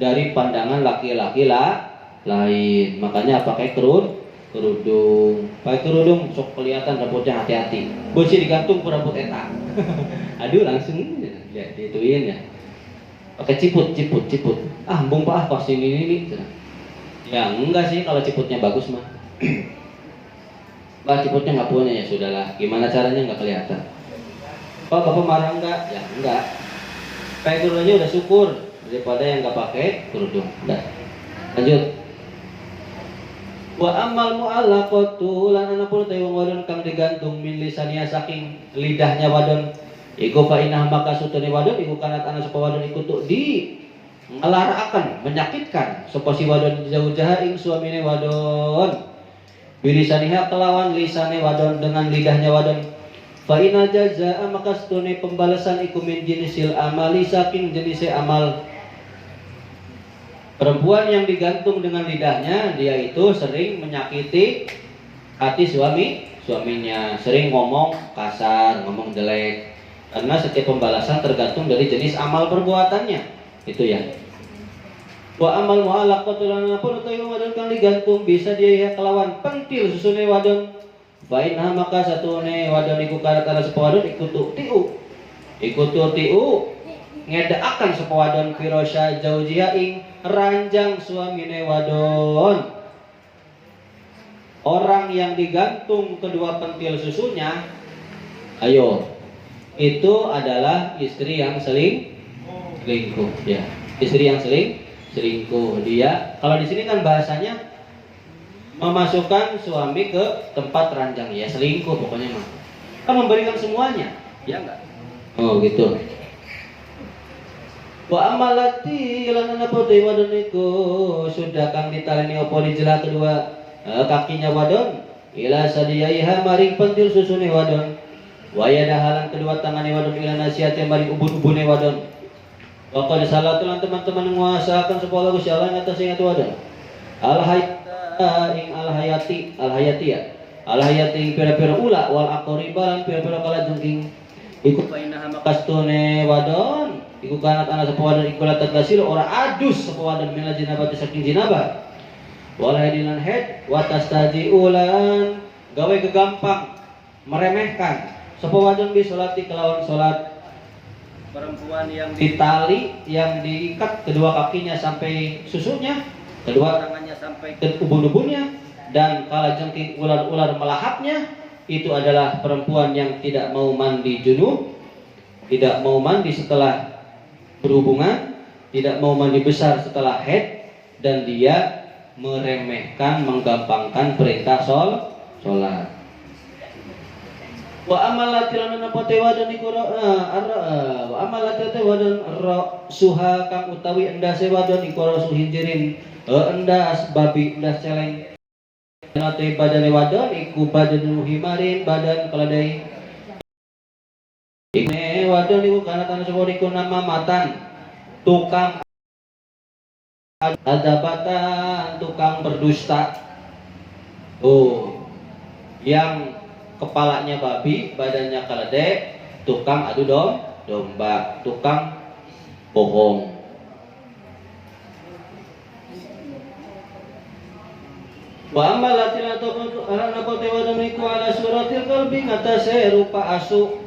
dari pandangan laki-laki lain. Makanya pakai kerudung. Pakai kerudung sok kelihatan rambutnya, hati-hati. Bosnya digantung ke rambut eta. Aduh langsung lihat dituin ya. Pakai ciput. Embung Pak pas ini. Ya enggak sih kalau ciputnya bagus mah. Bah ciputnya nggak punya ya sudahlah. Gimana caranya nggak kelihatan. Pak Bapak marah enggak? Ya enggak. Pakai kerudungnya udah syukur daripada yang nggak pakai kerudung. Udah. Lanjut. Wa amal mu'allaqatu lan ana pun wong wadon kang digantung min lisania saking lidahnya wadon iku fa inah maka sutune wadon iku kanat ana sapa wadon iku tuk di ngelarakan menyakitkan sapa si wadon zaujaha ing suamine wadon bilisaniha kelawan lisane wadon dengan lidahnya wadon fa inna jazaa maka sutune pembalasan iku min jinisil amali saking jenisé amal. Perempuan yang digantung dengan lidahnya, dia itu sering menyakiti hati suaminya, sering ngomong kasar, ngomong jelek. Karena setiap pembalasan tergantung dari jenis amal perbuatannya. Itu ya. Wa amal mu'allaqatu lan pun utawi wadon kang digantung bisa dia kelawan pentil susune wadon. Fa inna maka satune wadon iku karatana sapa wadon iku tiu ngedaakan sapa wadon firasya zaujiha ing ranjang suamine wadon. Orang yang digantung kedua pentil susunya, ayo, itu adalah istri yang selingkuh ya. Istri yang selingkuh. Dia kalau di sini kan bahasanya memasukkan suami ke tempat ranjang ya, selingkuh pokoknya mah. Kan memberikan semuanya, ya enggak? Oh gitu. Wa amalati lan ana putih wadon iku sudah kang ditaleni opo dijela kedua kakinya wadon ila sadiyaiha maring pentil susune wadon wa yadahalan kedua tangane wadon ila nasiate maring ubun-ubune wadon wa qad salatu lan teman-teman nguasakan sapa Allah Gusti Allah ngatas ing wadon al hayati ya alhayating pira-pira ula wal aqriban pira-pira kalajengking iku painaha makastune wadon iku kanat ana sapa wadon iku latat gasil ora adus sapa wadon minal jinabati saking jinabah wal hadilan head watastaji ulan gawe kegampang meremehkan sapa wadon bi salati kelawan salat perempuan yang ditali yang diikat kedua kakinya sampai susunya kedua tangannya sampai ke ubun-ubunnya dan kalajengking ular-ular melahapnya itu adalah perempuan yang tidak mau mandi junub, tidak mau mandi setelah berhubungan, tidak mau mandi besar setelah haid dan dia meremehkan, menggampangkan perintah sholat. Wa amalati lan napote wadon iku wa amalati wadon suha kang utawi endase wadon iku suhinjirin endas babi endas celeng nate badan wadon iku badan himarin badan keledai ini wadon iku kana tanah sepur iku nama matan tukang adabatan tukang berdusta yang kepalanya babi badannya keledai tukang adu domba tukang bohong. Wa amal latil ataupun arana kote wadon iku ala suratil qalbi ngatase rupa asu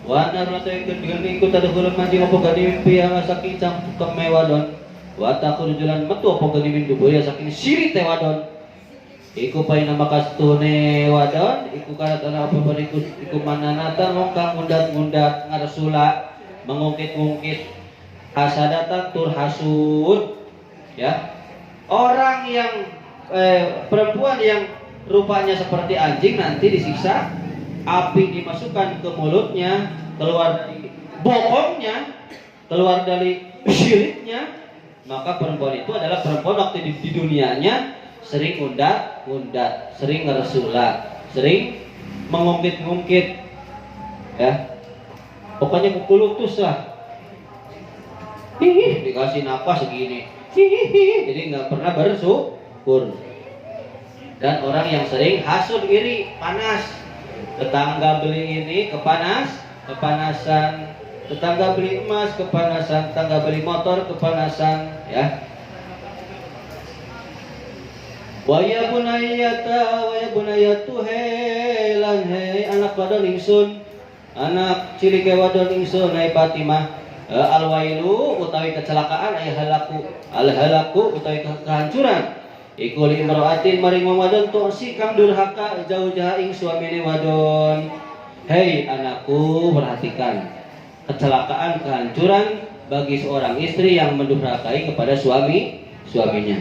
wa narate dengan iku tadkhulul manji apa gani mimpi yang saking cangkem wadon wa takhrujulan metu apa gani min dubuya saking siri te wadon iku paina makastune wadon iku kana tanah apa bariku iku mananata ngongkang ngundat-ngundat ngarsula mengungkit-ungkit hasadatan tur hasud ya orang yang perempuan yang rupanya seperti anjing nanti disiksa api dimasukkan ke mulutnya keluar dari bokongnya keluar dari syiritnya maka perempuan itu adalah perempuan waktu di dunianya sering undat sering ngeresula sering mengungkit-ungkit ya pokoknya kukulutus lah hihi dikasih napas segini hihi jadi nggak pernah bersyukur dan orang yang sering hasud iri panas tetangga beli ini kepanasan tetangga beli emas kepanasan tetangga beli motor kepanasan ya wa ya bunayatu helan he anak wadon ingsun anak cilik wadon ingsun hai Fatimah alwailu utawi kecelakaan ay halaku utawi kehancuran iku li imra'atin maring wadon tu si kang durhaka jauh-jauh ing suamine wadon. Hei anakku perhatikan kecelakaan kehancuran bagi seorang istri yang mendurhakai kepada suaminya.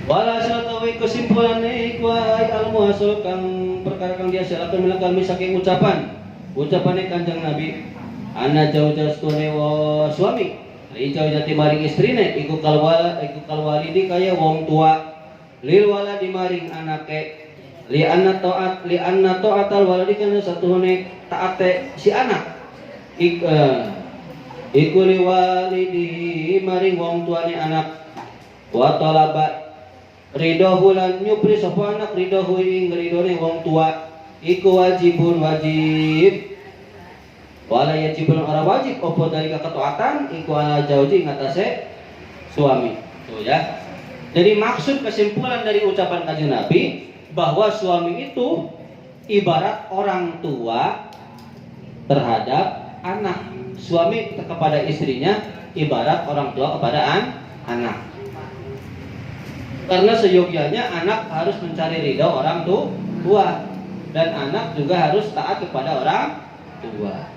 Wala satawi kesimpulanne iku ilmu hasil kang perkara kang dia silakan melangkah saking ucapane Kanjeng Nabi ana jauh-jauh stune suami Ijau jati maring istrine iku kalwalidi kaya wong tua lil waladi maring anake li anna ta'atal waladi kana satuhune taate si anak iku li walidi maring wong tuane anak wa talaba ridahu lan nyupri sapa anak ridahu ing ridone wong tua iku wajib wala yajibun ora wajib apa dari ketaatan iku ala jauji ngatasé suami. Tuh ya. Jadi maksud kesimpulan dari ucapan Kanjeng Nabi bahwa suami itu ibarat orang tua terhadap anak. Suami kepada istrinya ibarat orang tua kepada anak. Karena seyogianya anak harus mencari ridha orang tua dan anak juga harus taat kepada orang tua.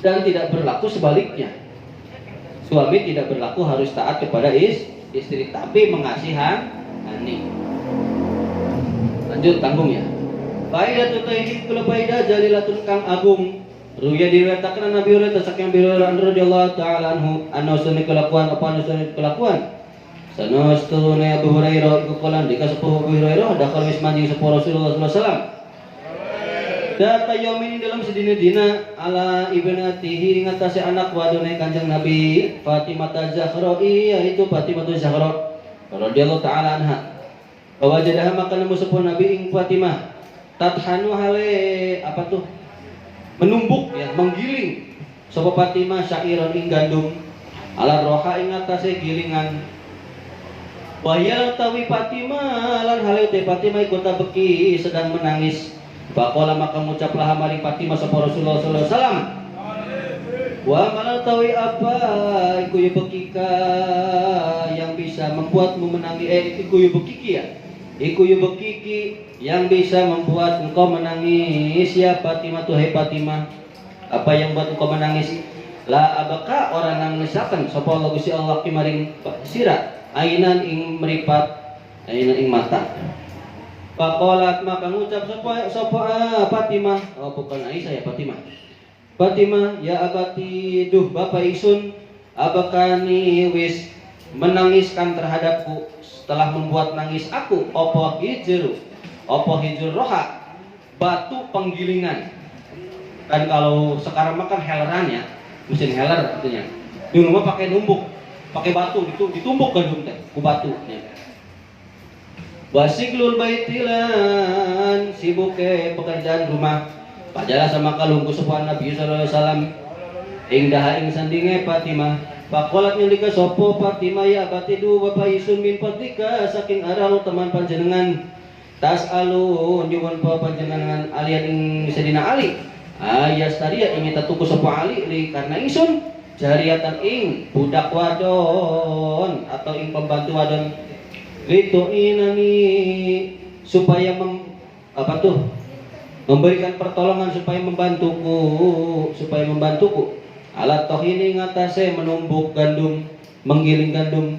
Dan tidak berlaku sebaliknya. Suami tidak berlaku harus taat kepada istri, tapi mengasihani. Lanjut tanggung ya. Faidatut tayyib kula faidah jalilatun kang agung. Ruya diriwayatkeun Nabi Hurairah saking Hurairah radhiyallahu taala anhu anna sunni kelakuan apa sunni kelakuan. Sanastune Abu Hurairah iku kalan dikasepuh Abu Hurairah dakal wis manjing sepuh Rasulullah sallallahu alaihi wasallam. Data yaumini dalam sedina-dina ala ibnatihi ngatasi anak wadone Kanjeng Nabi Fatimah Az-Zahra yaitu Fatimah Az-Zahra radhiyallahu taala anha Wajadaha maka nemu sapa Nabi ing Fatimah tathanu hale apa tuh menumbuk ya menggiling sapa Fatimah syairon ing gandum ala roha ing atase gilingan wahya tawi Fatimah lan hale te Fatimah iku beki sedang menangis faqala maka ngucaplah maring Fatimah sapa Rasulullah sallallahu alaihi wasallam wa malah tawi apa iku ya bekika yang bisa membuatmu menangis iku ya bekiki ya iku ya bekiki yang bisa membuat engkau menangis ya Fatimah tuh hai Fatimah apa yang buat engkau menangis la abaka orang nangisaken sapa Allah Gusti Allah kimaring sira ainan ing meripat ainan ing mata faqalat maka ngucap sapa Fatimah oh bukan Aisyah ya Fatimah ya abati duh bapak isun abakani wis menangiskan terhadapku setelah membuat nangis aku opo hijru roha batu penggilingan kan kalau sekarang makan helleran ya mesin heller artinya di rumah pakai numbuk pakai batu ditumbuk gandum teh ku batu ya. Wasiklul baitilan sibuke pekerjaan rumah pajalah sama kalungku sopan Nabi sallallahu alaihi wasallam ing daha ing sandinge Fatimah faqalat nyelika sapa Fatimah ya batidu bapak isun min fadlika saking arah teman panjenengan tas alu nyuwun panjenengan alian ing Sayyidina Ali ayas tariya ing tatuku sapa Ali li karena isun jariatan ing budak wadon atau ing pembantu wadon itu inani supaya memberikan pertolongan supaya membantuku alat tohini ngatase menumbuk gandum menggiling gandum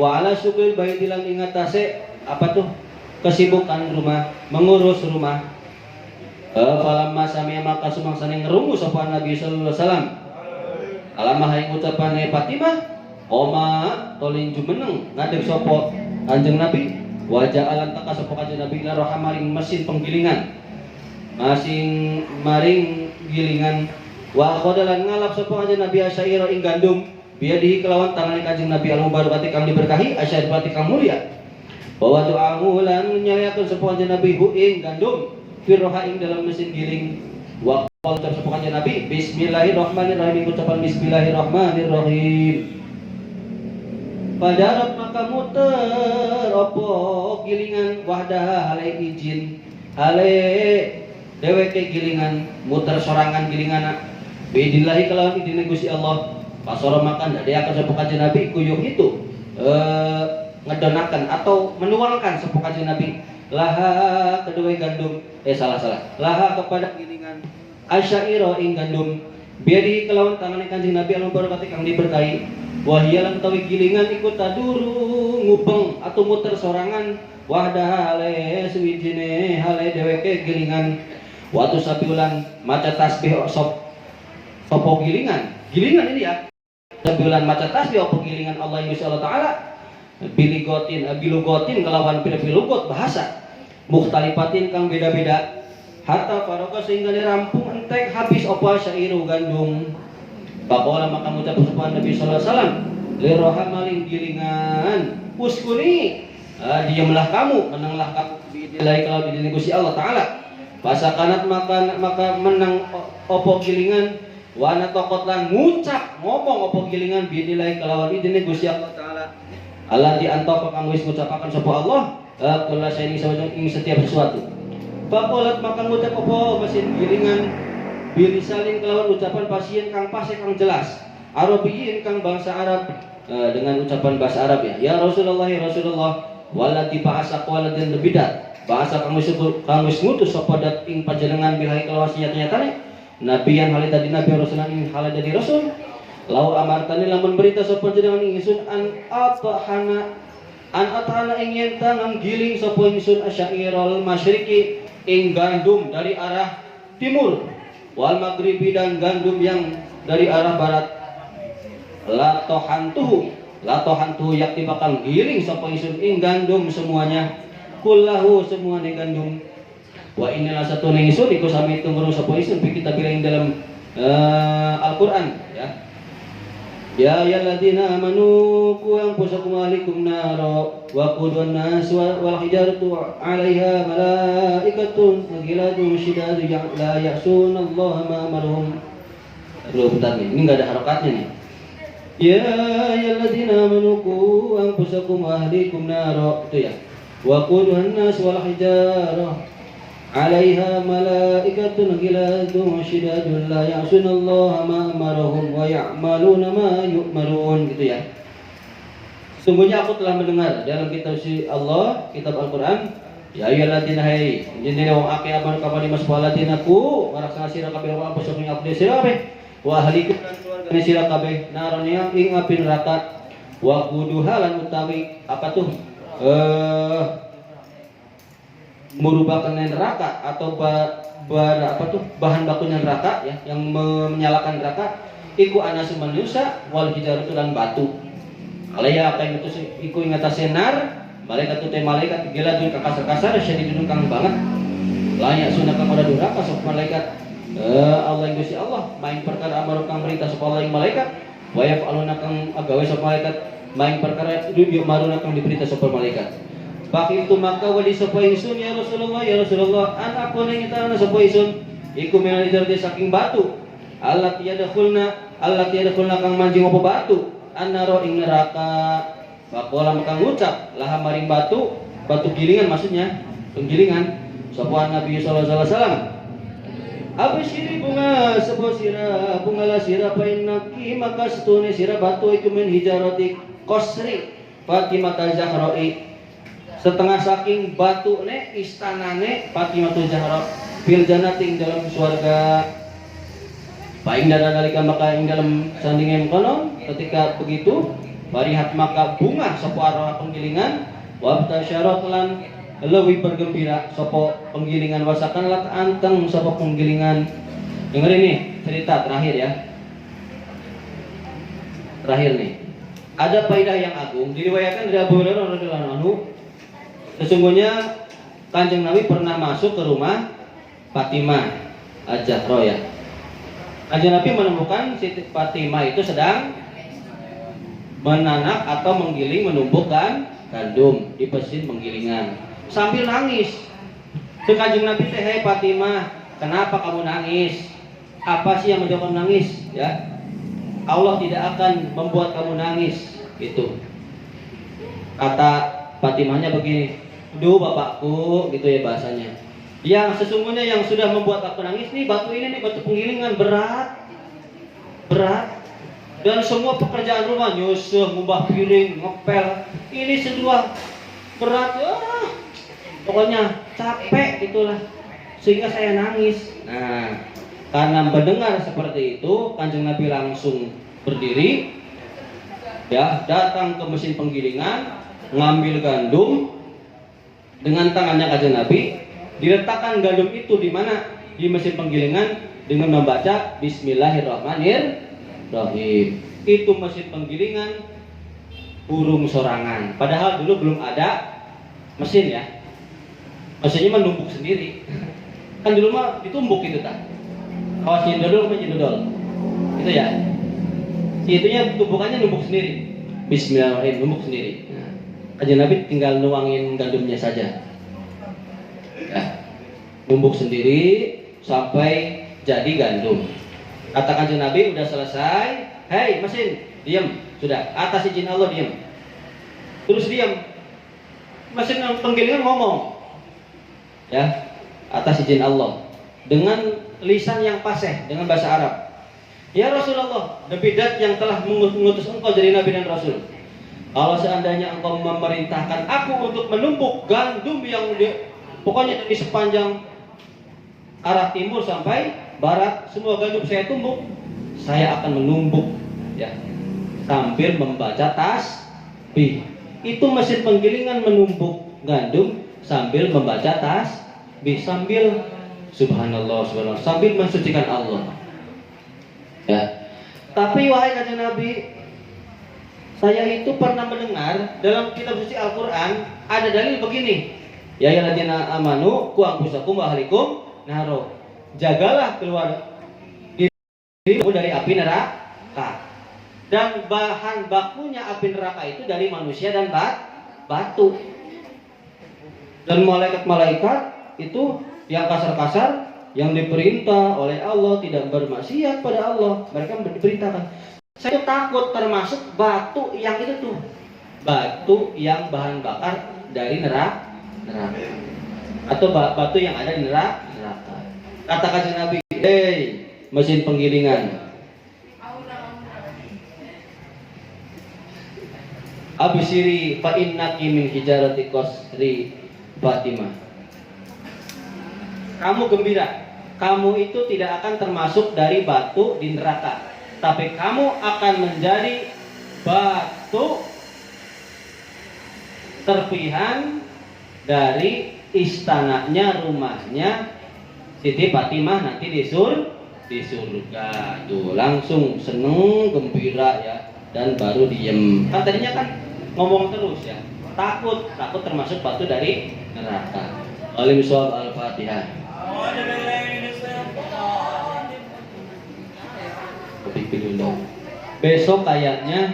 wa ala sugil baitilan ingatase kesibukan rumah mengurus rumah falamma sami'a maka sumangsane ngerungu sapa Nabi sallallahu alaihi wasallam alamah ing ucapane Fatimah oma tolin jumeneng ngadeg sapa Kanjeng Nabi wajah alam taka sapa Kanjeng Nabi ila roha maring mesin penggilingan masing maring gilingan wa khodalan ngalap sapa Kanjeng Nabi asyaira ing gandum biadihi kelawan tangan Kanjeng Nabi al-mubarakati kang diberkahi asyair berarti kang mulia bahwa doamu lan nyariakeun sapa Kanjeng Nabi hu ing gandum firroha ing dalam mesin giling wa qala sapa Kanjeng Nabi bismillahirrahmanirrahim ucapan bismillahirrahmanirrahim Padarat maka muter opo gilingan wahdah hale izin hale deweke gilingan muter sorangan gilingan bidillahi kelawan idine Gusti Allah pasoro makan dadi akan sapa Kanjeng Nabi kuyuh itu ngedonakan atau menuangkan sapa Kanjeng Nabi laha kedua gandum salah laha kepada gilingan asyaira ing gandum biadi kelawan tangan Kanjeng Nabi al-mubarakati kang diberkahi wahyalan tawi gilingan ikut taduru ngubeng atau muter sorangan wahdah hale suwijine hale deweke gilingan waktu sabiulan maca tasbih sopo gilingan ini ya sabiulan maca tasbih opo gilingan Allah insyaallah taala bilugotin kelawan bilugot bahasa mukhtalifatin kang beda-beda hatta faroka sehingga dirampung entek habis opo syairu gandum Pakola maka ngucap sapa Nabi sallallahu alaihi wasallam liroha maling gilingan uskuni diamlah kamu menanglah kamu biidillah kalau diidin Gusti Allah taala pasakanat maka menang opo gilingan wana tokot lan ngucap ngomong opo gilingan biidillah kalau diidin Gusti Allah taala Allah diantop kang wis ngucapaken sapa Allah kula saini ing setiap sesuatu pakolat maka ngucap opo mesin gilingan bilisalin kelawan ucapan pasien kang pasek kang jelas Arabiyin kang bangsa Arab dengan ucapan bahasa Arab ya Rasulullah walati bahasa qaladin lebidat bahasa kang wis ngutus sapa dat ing panjenengan bilahi kelawan nyata-nyatane nabi yang halid tadi nabi rasulullah ing halid tadi rasul lau amartani lamun berita sapa panjenengan ingsun an atahana ing yen tangan giling sapa ingsun asyairal masyriqi ing gandum dari arah timur wal maghribi dan gandum yang dari arah barat latohantuhu yakti bakal giling sapa isun ing gandum semuanya kullahu semuanya gandum wa inilah satu isun iku sami tunggu sapa isun kita bilang dalam Al-Qur'an ya Ya ayyuhalladzina amanu qu anfusakum wa ahlikum nara wa qudha an-nas wal hijaratu 'alaiha malaikatun ghiladun shidadun la ya'suna Allah ma amarahum. Belum bentar nih, ini enggak ada harokatnya nih. Ya ayyuhalladzina amanu qu anfusakum wa ahlikum nara, itu ya. Wa qudha an-nas wal hijaratu 'alaiha malaikatun ghiladun shidadun la ya'suna Allah ma amarahum wa ya'maluna ma yu'marun, gitu ya. Sungguhnya aku telah mendengar dalam kitab si Allah, kitab Al-Qur'an, ya ayyuhalladzina hai jenenge wong akeh aman kabeh mas waladina ku ngaraksana sira kabeh wa posong aku sira kabeh wa ahlikum lan keluargane sira kabeh narania ing api neraka wa quduha lan utawi apa tuh merupakan neraka atau bahan bakunya neraka ya, yang menyalakan neraka iku anasu manusia wal hijaratu lan batu. Alaya apa yang itu iku ing atas senar malaikat teh malaikat gila tuh kasar-kasar syadidun kang banget. Layak sunah kang ora duraka sop malaikat. Allah yang Gusti Allah main perkara amar kang perintah sop Allah ing malaikat. Wa yaf'aluna kang agawe sop malaikat main perkara dudu maruna kang diperintah sop malaikat. Baki itu maka wali sapa ingsun ya Rasulullah anakku ning tanah sapa ingsun iku menalijar saking batu Allah tiada khulna kang manjing apa batu annaro ing neraka bakola makang ngucap laha maring batu gilingan maksudnya penggilingan sapa Nabi sallallahu alaihi wasallam absyiri bunga sapa sira bunga la sira fa innaki maka setune sira batu iku min hijarati qasri Fatimah Zahra'i setengah saking batu ne istanane Fatimah Zahra fil jannati ing dalam surga. Paing dana nalika maka ing dalam sandingan kono ketika begitu barihat maka bunga sapa arwah penggilingan wa tasyarat lan lebih bergembira sapa penggilingan wasakan lat anteng sapa penggilingan. Dengerin nih cerita terakhir ya. Terakhir nih. Ada faedah yang agung diriwayatkan dari Abu Hurairah radhiyallahu anhu. Sesungguhnya Kanjeng Nabi pernah masuk ke rumah Fatimah Az-Zahra ya. Kanjeng Nabi menemukan Siti Fatimah itu sedang menanak atau menggiling menumbuhkan gandum di mesin penggilingan sambil nangis. Kanjeng Nabi teh, "Hai Fatimah, kenapa kamu nangis? Apa sih yang menjadikan nangis?" Ya. Allah tidak akan membuat kamu nangis gitu. Kata Fatimahnya begini, "Duh bapakku," gitu ya bahasanya. Yang sesungguhnya yang sudah membuat aku nangis nih batu ini nih, batu penggilingan berat. Dan semua pekerjaan rumah nyusuh, ngubah piring, ngepel, ini semua berat. Pokoknya capek gitulah. Sehingga saya nangis. Nah, karena mendengar seperti itu, Kanjeng Nabi langsung berdiri, ya, datang ke mesin penggilingan, ngambil gandum dengan tangannya Kanjeng Nabi, diletakkan gandum itu di mana? Di mesin penggilingan dengan membaca Bismillahirrahmanirrahim. Itu mesin penggilingan burung sorangan. Padahal dulu belum ada mesin ya. Mesinnya menumpuk sendiri. Kan dulu mah ditumbuk itu tak. Kalau cindodol apa cindodol? Itu ya. Si itunya tumpukannya numpuk sendiri. Bismillahirrahmanirrahim, numpuk sendiri. Kanjeng Nabi tinggal nuangin gandumnya saja, ya, numbuk sendiri sampai jadi gandum. Kata Kanjeng Nabi udah selesai, "Hei mesin, diam, sudah. Atas izin Allah diam." Terus diam. Mesin penggilingan ngomong, ya, atas izin Allah dengan lisan yang fasih dengan bahasa Arab. "Ya Rasulullah, demi zat yang telah mengutus engkau jadi Nabi dan Rasul. Kalau seandainya engkau memerintahkan aku untuk menumpuk gandum yang pokoknya dari sepanjang arah timur sampai barat semua gandum saya tumbuk, saya akan menumbuk ya sambil membaca tasbih." Itu mesin penggilingan menumbuk gandum sambil membaca tasbih, sambil subhanallah sambil mensucikan Allah. Ya. Tapi wahai Kanjeng Nabi, saya itu pernah mendengar dalam kitab suci Al-Quran ada dalil begini, ya ayyuhalladzina amanu qu anfusakum wa ahlikum naro, jagalah keluar dirimu dari api neraka. Dan bahan bakunya api neraka itu dari manusia dan batu. Dan malaikat-malaikat itu yang kasar-kasar, yang diperintah oleh Allah tidak bermaksiat pada Allah, mereka diperintahkan. Saya takut termasuk batu yang itu tuh, batu yang bahan bakar dari neraka, atau batu yang ada di neraka. Kata kanjeng Nabi, "Hei, mesin penggilingan, abisiri fa innaki min hijarati qasri Fatimah." Kamu gembira, kamu itu tidak akan termasuk dari batu di neraka, tapi kamu akan menjadi batu serpihan dari istananya, rumahnya Siti Fatimah nanti di surga. Tuh langsung seneng, gembira ya, dan baru diem. Kan tadinya kan ngomong terus ya, takut termasuk batu dari neraka. Al-Fatihah. Besok kayaknya